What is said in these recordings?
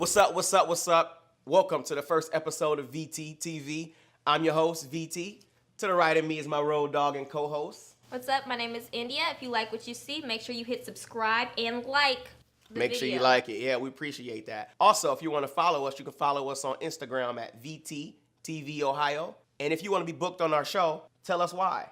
What's up, what's up, what's up? Welcome to the first episode of VTTV. I'm your host, VT. To the right of me is my road dog and co-host. What's up? My name is India. If you like what you see, make sure you hit subscribe and like the Make video. sure you like it. Yeah, we appreciate that. Also, if you want to follow us, you can follow us on Instagram at vttvohio. And if you want to be booked on our show, tell us why.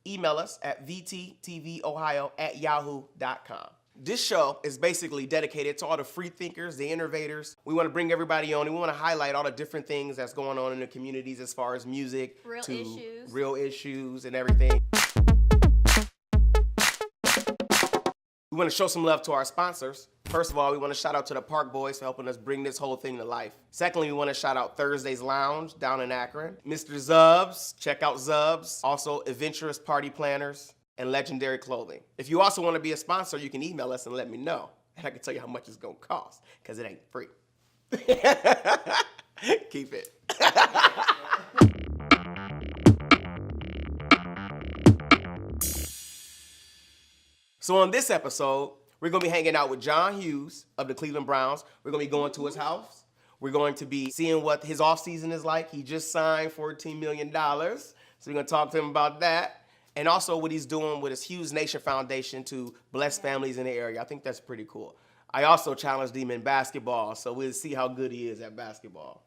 Email us at vttvohio@yahoo.com. This show is basically dedicated to all the free thinkers, the innovators. We want to bring everybody on, and we want to highlight all the different things that's going on in the communities as far as music, real issues and everything. We want to show some love to our sponsors. First of all, we want to shout out to the Park Boys for helping us bring this whole thing to life. Secondly, we want to shout out Thursday's Lounge down in Akron. Mr. Zubs, check out Zubs. Also, Adventurous Party Planners and Legendary Clothing. If you also want to be a sponsor, you can email us and let me know. And I can tell you how much it's going to cost, because it ain't free. Keep it. So on this episode, we're going to be hanging out with John Hughes of the Cleveland Browns. We're going to be going to his house. We're going to be seeing what his offseason is like. He just signed $14 million. So we're going to talk to him about that. And also what he's doing with his Hughes Nation Foundation to bless families in the area. I think that's pretty cool. I also challenged him in basketball, so we'll see how good he is at basketball.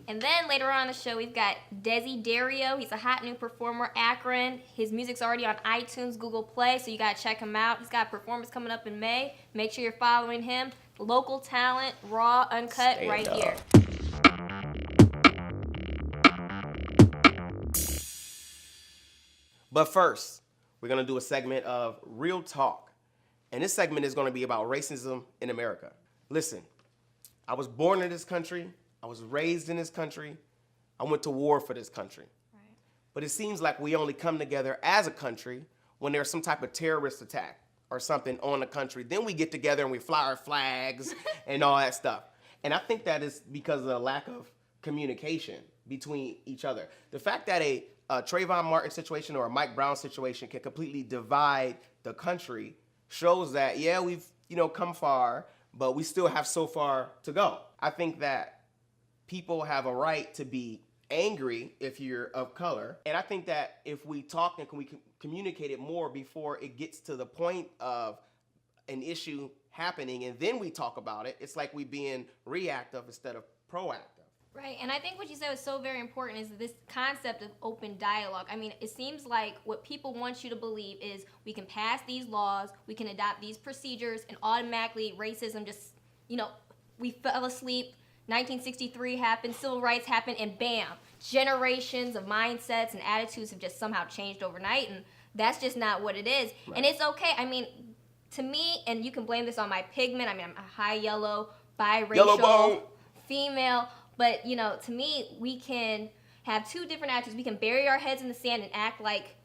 And then later on in the show, we've got Desi Dario. He's a hot new performer, Akron. His music's already on iTunes, Google Play, so you got to check him out. He's got a performance coming up in May. Make sure you're following him. Local talent, raw, uncut, Stand right up. here. But first, we're going to do a segment of Real Talk. And this segment is going to be about racism in America. Listen, I was born in this country. I was raised in this country. I went to war for this country. Right. But it seems like we only come together as a country when there's some type of terrorist attack or something on the country. Then we get together and we fly our flags and all that stuff. And I think that is because of the lack of communication between each other. The fact that a Trayvon Martin situation or a Mike Brown situation can completely divide the country shows that, yeah, we've come far, but we still have so far to go. I think that people have a right to be angry if you're of color. And I think that if we talk and we communicate it more before it gets to the point of an issue happening and then we talk about it, it's like we being reactive instead of proactive. Right, and I think what you said was so very important is this concept of open dialogue. I mean, it seems like what people want you to believe is we can pass these laws, we can adopt these procedures, and automatically racism just, we fell asleep, 1963 happened, civil rights happened, and bam, generations of mindsets and attitudes have just somehow changed overnight, and that's just not what it is. Right. And it's okay. I mean, to me, and you can blame this on my pigment, I mean, I'm a high yellow, biracial, Yellow bone. female. But, to me, we can have two different attitudes. We can bury our heads in the sand and act like,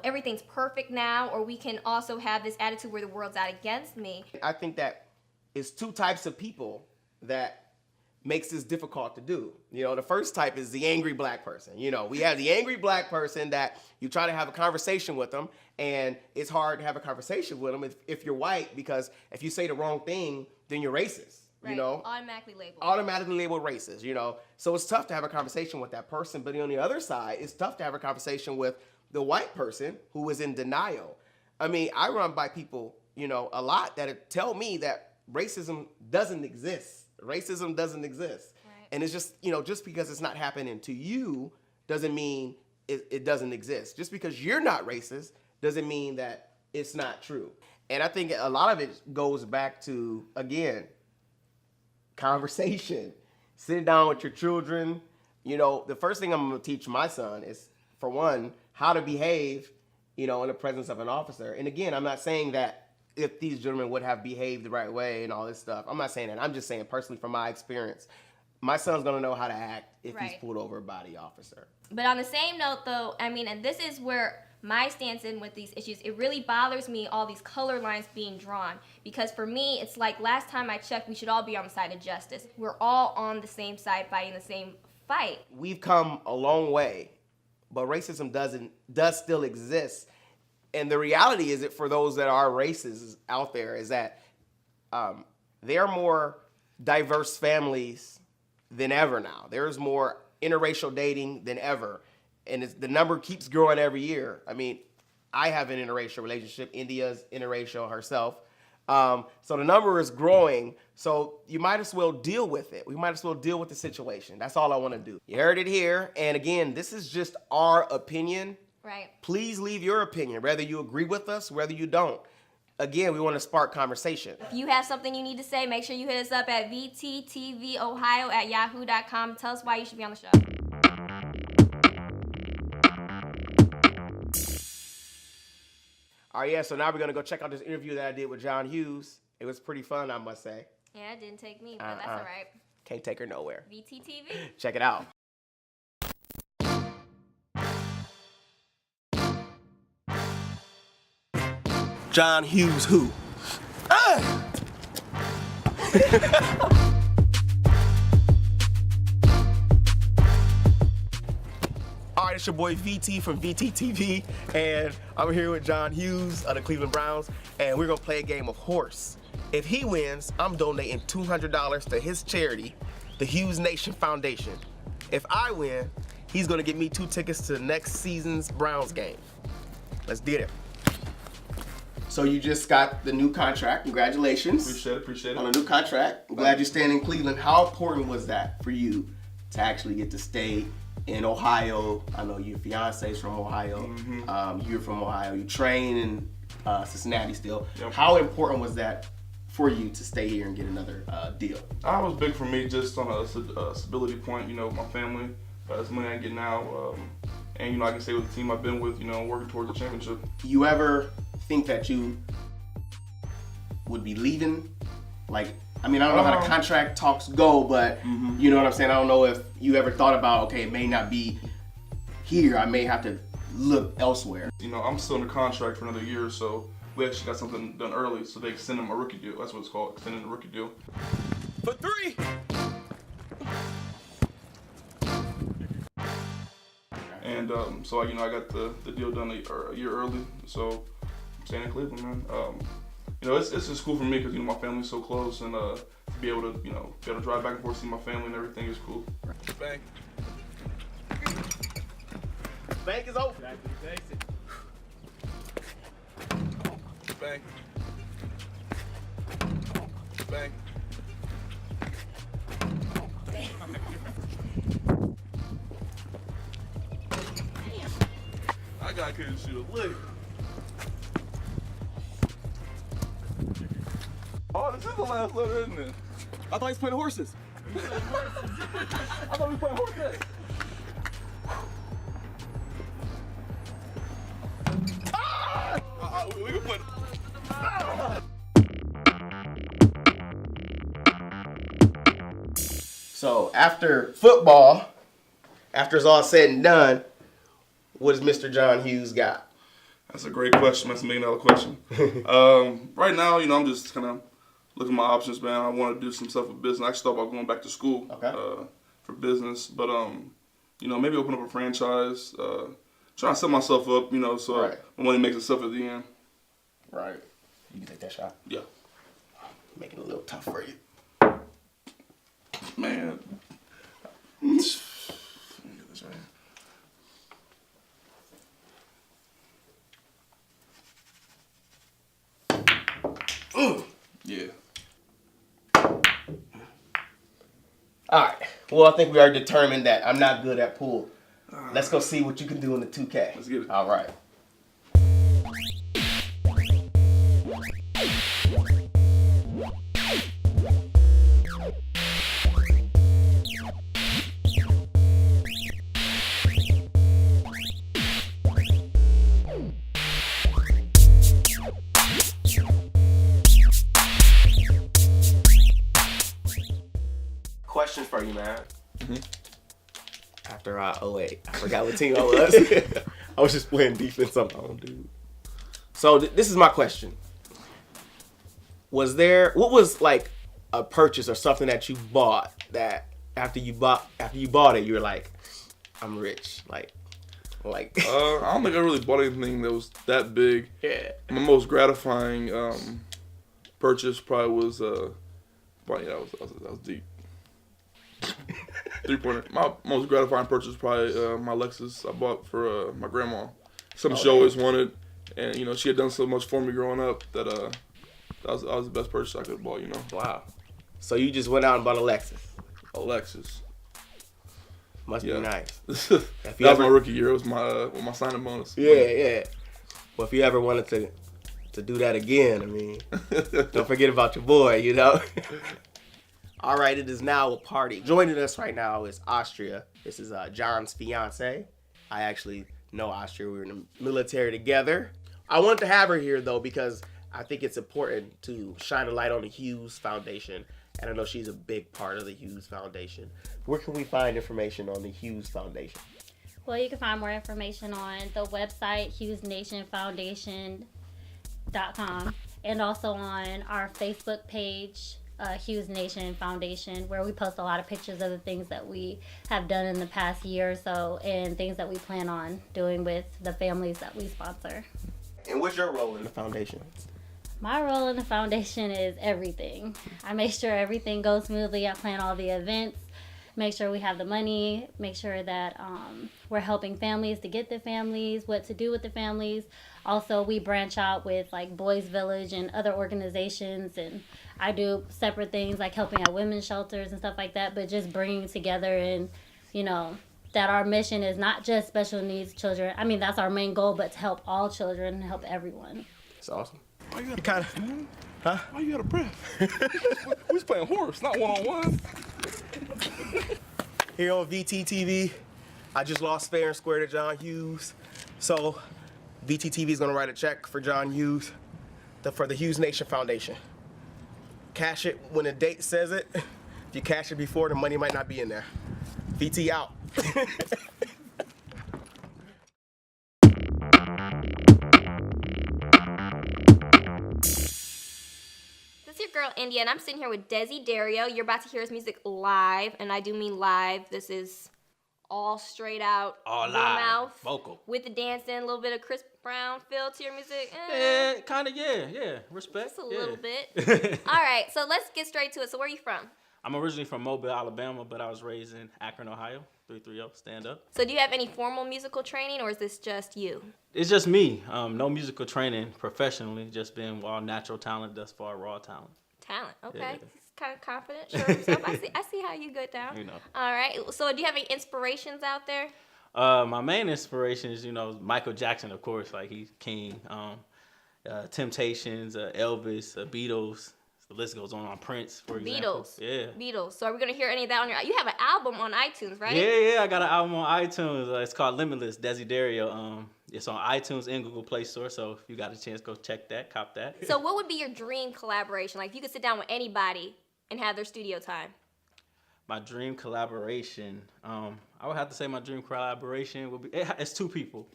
everything's perfect now, or we can also have this attitude where the world's out against me. I think that it's two types of people that makes this difficult to do. The first type is the angry black person. We have the angry black person that you try to have a conversation with them, and it's hard to have a conversation with them if you're white, because if you say the wrong thing, then you're racist. Right. Automatically labeled racist, So it's tough to have a conversation with that person. But on the other side, it's tough to have a conversation with the white person who is in denial. I mean, I run by people, a lot that tell me that racism doesn't exist. Racism doesn't exist. Right. And it's just, just because it's not happening to you doesn't mean it doesn't exist. Just because you're not racist doesn't mean that it's not true. And I think a lot of it goes back to, again, conversation. Sit down with your children. The first thing I'm going to teach my son is, for one, how to behave, in the presence of an officer. And again, I'm not saying that if these gentlemen would have behaved the right way and all this stuff. I'm not saying that. I'm just saying personally from my experience, my son's going to know how to act if he's pulled over by the officer. But on the same note, though, I mean, and this is where my stance in with these issues, it really bothers me, all these color lines being drawn. Because for me, it's like last time I checked, we should all be on the side of justice. We're all on the same side fighting the same fight. We've come a long way, but racism does still exist. And the reality is that for those that are racists out there is that they're more diverse families than ever now. There's more interracial dating than ever. And the number keeps growing every year. I mean, I have an interracial relationship. India's interracial herself. So the number is growing. So you might as well deal with it. We might as well deal with the situation. That's all I want to do. You heard it here. And again, this is just our opinion. Right. Please leave your opinion, whether you agree with us, whether you don't. Again, we want to spark conversation. If you have something you need to say, make sure you hit us up at vttvohio@yahoo.com. Tell us why you should be on the show. All right, yeah, so now we're going to go check out this interview that I did with John Hughes. It was pretty fun, I must say. Yeah, it didn't take me, but that's all right. Can't take her nowhere. VTTV. Check it out. John Hughes who? All right, it's your boy VT from VTTV, and I'm here with John Hughes of the Cleveland Browns, and we're gonna play a game of horse. If he wins, I'm donating $200 to his charity, the Hughes Nation Foundation. If I win, he's gonna get me 2 tickets to next season's Browns game. Let's get it. So you just got the new contract. Congratulations. Appreciate it. On a new contract. I'm glad you're staying in Cleveland. How important was that for you to actually get to stay in Ohio? I know your fiance's from Ohio. Mm-hmm. You're from Ohio. You train in Cincinnati still. Yep. How important was that for you to stay here and get another deal? It was big for me just on a stability point. You know, my family, that's money I get now. And, you know, I can stay with the team I've been with, you know, working towards the championship. You ever think that you would be leaving? Like, I mean, I don't know how the contract talks go, but you know what I'm saying? I don't know if you ever thought about, okay, it may not be here. I may have to look elsewhere. You know, I'm still in the contract for another year, so we actually got something done early, so they extended my rookie deal. That's what it's called, extending the rookie deal. For 3. And so, you know, I got the deal done a year early, so I'm staying in Cleveland, man. You know, it's just cool for me because, you know, my family's so close, and to be able to, you know, drive back and forth, see my family and everything is cool. Bank. Bank is open. Bank. Bank. I couldn't shoot a lick. Oh, this is the last letter, isn't it? I thought he was playing horses. I thought we were playing horses. We can put. So after football, after it's all said and done, what does Mr. John Hughes got? That's a great question. That's $1 million question. Right now, you know, I'm just kind of looking at my options, man. I want to do some stuff with business. I actually thought about going back to school for business, but you know, maybe open up a franchise. Trying to set myself up, you know, so my money makes itself at the end. Right. You can take that shot. Yeah. Making it a little tough for you. Man. Let me get this right here. Yeah. All right. Well, I think we are determined that I'm not good at pool. Let's go see what you can do in the 2K. Let's get it. All right. Question for you, man. After I forgot what team I was. I was just playing defense on my own, dude. So this is my question. What was like a purchase or something that you bought that after you bought it, you were like, I'm rich. Like I don't think I really bought anything that was that big. Yeah. My most gratifying purchase probably was But yeah, that was deep. 3-pointer. My most gratifying purchase was probably my Lexus I bought for my grandma. Something she always wanted, and she had done so much for me growing up that that was the best purchase I could have bought. Wow. So you just went out and bought a Lexus. A Lexus. Must be nice. That was my rookie year. It was my signing bonus. Yeah. Well, if you ever wanted to do that again, I mean, don't forget about your boy, All right, it is now a party. Joining us right now is Austria. This is John's fiance. I actually know Austria. We were in the military together. I wanted to have her here, though, because I think it's important to shine a light on the Hughes Foundation. And I know she's a big part of the Hughes Foundation. Where can we find information on the Hughes Foundation? Well, you can find more information on the website, HughesNationFoundation.com, and also on our Facebook page, Hughes Nation Foundation, where we post a lot of pictures of the things that we have done in the past year or so and things that we plan on doing with the families that we sponsor. And what's your role in the foundation? My role in the foundation is everything. I make sure everything goes smoothly. I plan all the events, make sure we have the money, make sure that we're helping families to get the families, what to do with the families. Also, we branch out with like Boys Village and other organizations, and I do separate things like helping at women's shelters and stuff like that, but just bringing together and, that our mission is not just special needs children. I mean, that's our main goal, but to help all children and help everyone. It's awesome. Why you got a breath, man? Huh? Why you got a breath? We was playing horse, not one-on-one. Here on VTTV, I just lost fair and square to John Hughes. So VTTV is gonna write a check for John Hughes for the Hughes Nation Foundation. Cash it when the date says it. If you cash it before, the money might not be in there. VT out. Your girl India, and I'm sitting here with Desi Dario. You're about to hear his music live, and I do mean live. This is all straight out, all live, mouth, vocal, with the dancing, a little bit of Chris Brown feel to your music. Yeah, kind of, yeah, respect. Just a little bit. All right, so let's get straight to it. So where are you from? I'm originally from Mobile, Alabama, but I was raised in Akron, Ohio. 330, stand up. So do you have any formal musical training, or is this just you? It's just me. No musical training professionally, just been all natural talent thus far, raw talent. Talent, okay. Yeah. He's kind of confident, sure himself. I see how you go down. All right, so do you have any inspirations out there? My main inspiration is, Michael Jackson, of course, like he's king. Temptations, Elvis, Beatles. The list goes on Prince, for example. Beatles. Yeah. Beatles. So are we going to hear any of that on your... You have an album on iTunes, right? Yeah, I got an album on iTunes. It's called Limitless, Desi Dario. It's on iTunes and Google Play Store, so if you got a chance, go check that, cop that. So what would be your dream collaboration? Like if you could sit down with anybody and have their studio time. My dream collaboration, I would have to say my dream collaboration would be, it's two people.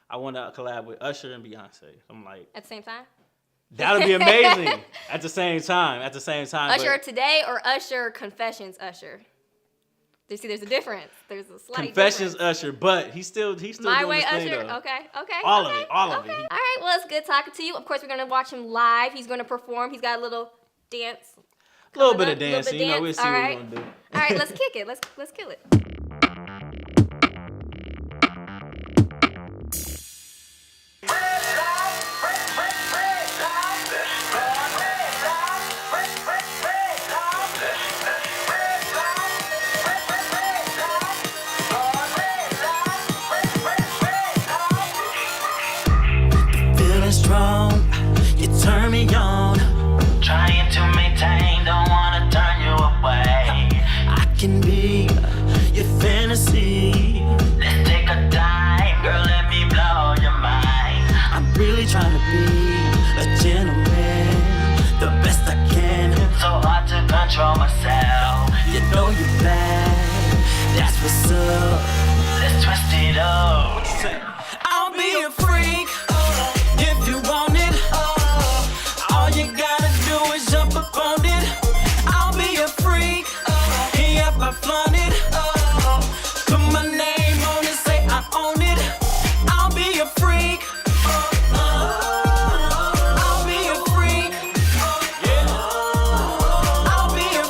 I want to collab with Usher and Beyonce. I'm like... At the same time? That would be amazing. At the same time. Usher Today or Usher Confessions Usher? There's a difference. There's a slight Confessions difference. Usher, but he's still My doing Way his thing, Usher. though. Okay. All of it. All right, well, it's good talking to you. Of course, we're going to watch him live. He's going to perform. He's got a little dance. A little bit of dancing. We'll see what we're going to do. All right, let's kick it. Let's kill it. Strong, you turn me on. Trying to maintain, don't wanna turn you away. I can be your fantasy. Let's take a dive, girl, let me blow your mind. I'm really trying to be a gentleman, the best I can. So hard to control myself. You know you're bad, that's what's up. Let's twist it up. I'll be a freak. If you want it, all you gotta do is jump up on it. I'll be a freak, yep, I flaunt it. Put my name on it, say I own it. I'll be a freak. I'll be a freak. I'll be a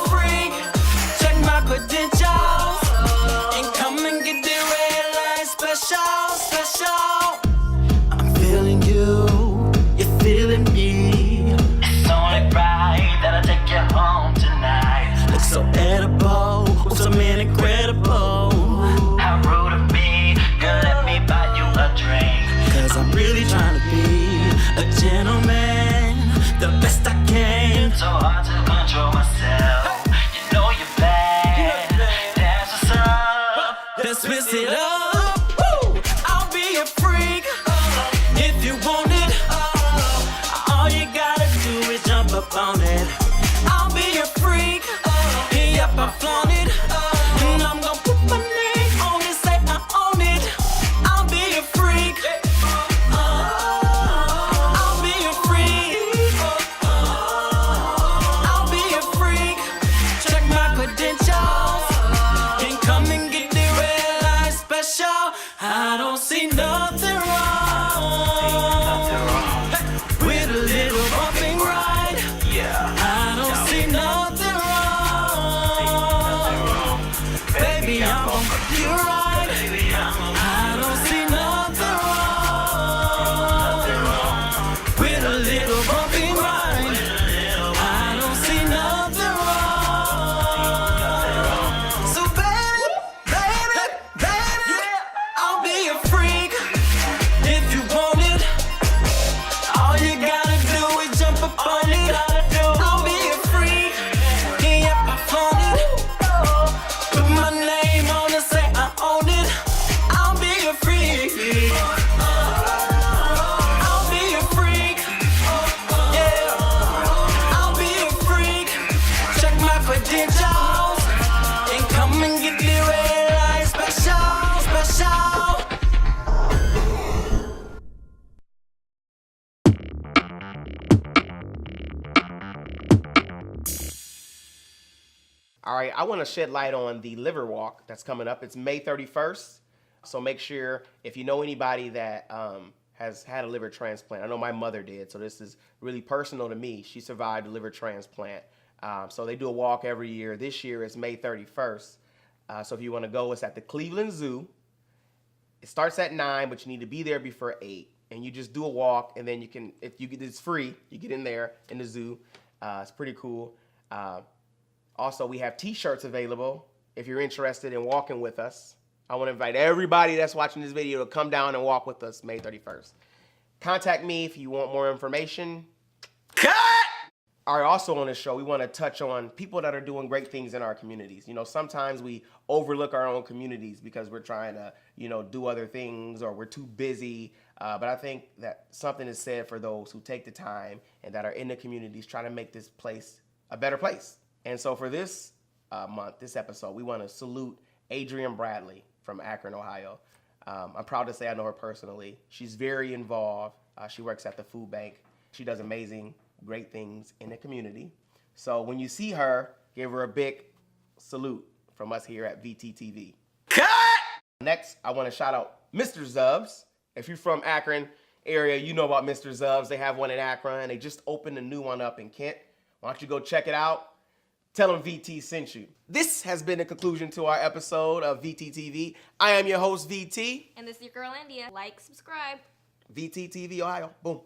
All right, I want to shed light on the liver walk that's coming up. It's May 31st. So make sure if you know anybody that has had a liver transplant. I know my mother did, so this is really personal to me. She survived a liver transplant. So they do a walk every year. This year it's May 31st. So if you want to go, it's at the Cleveland Zoo. It starts at 9, but you need to be there before 8. And you just do a walk, and then you can, it's free. You get in there in the zoo. It's pretty cool. Also, we have T-shirts available if you're interested in walking with us. I want to invite everybody that's watching this video to come down and walk with us May 31st. Contact me if you want more information. Cut! All right, also on this show, we want to touch on people that are doing great things in our communities. You know, sometimes we overlook our own communities because we're trying to, you know, do other things or we're too busy. But I think that something is said for those who take the time and that are in the communities trying to make this place a better place. And so for this month, this episode, we want to salute Adrienne Bradley from Akron, Ohio. I'm proud to say I know her personally. She's very involved. She works at the food bank. She does amazing, great things in the community. So when you see her, give her a big salute from us here at VTTV. Cut! Next, I want to shout out Mr. Zubs. If you're from Akron area, you know about Mr. Zubs. They have one in Akron. They just opened a new one up in Kent. Why don't you go check it out? Tell them VT sent you. This has been the conclusion to our episode of VTTV. I am your host, VT. And this is your girl, India. Like, subscribe. VTTV, Ohio. Boom.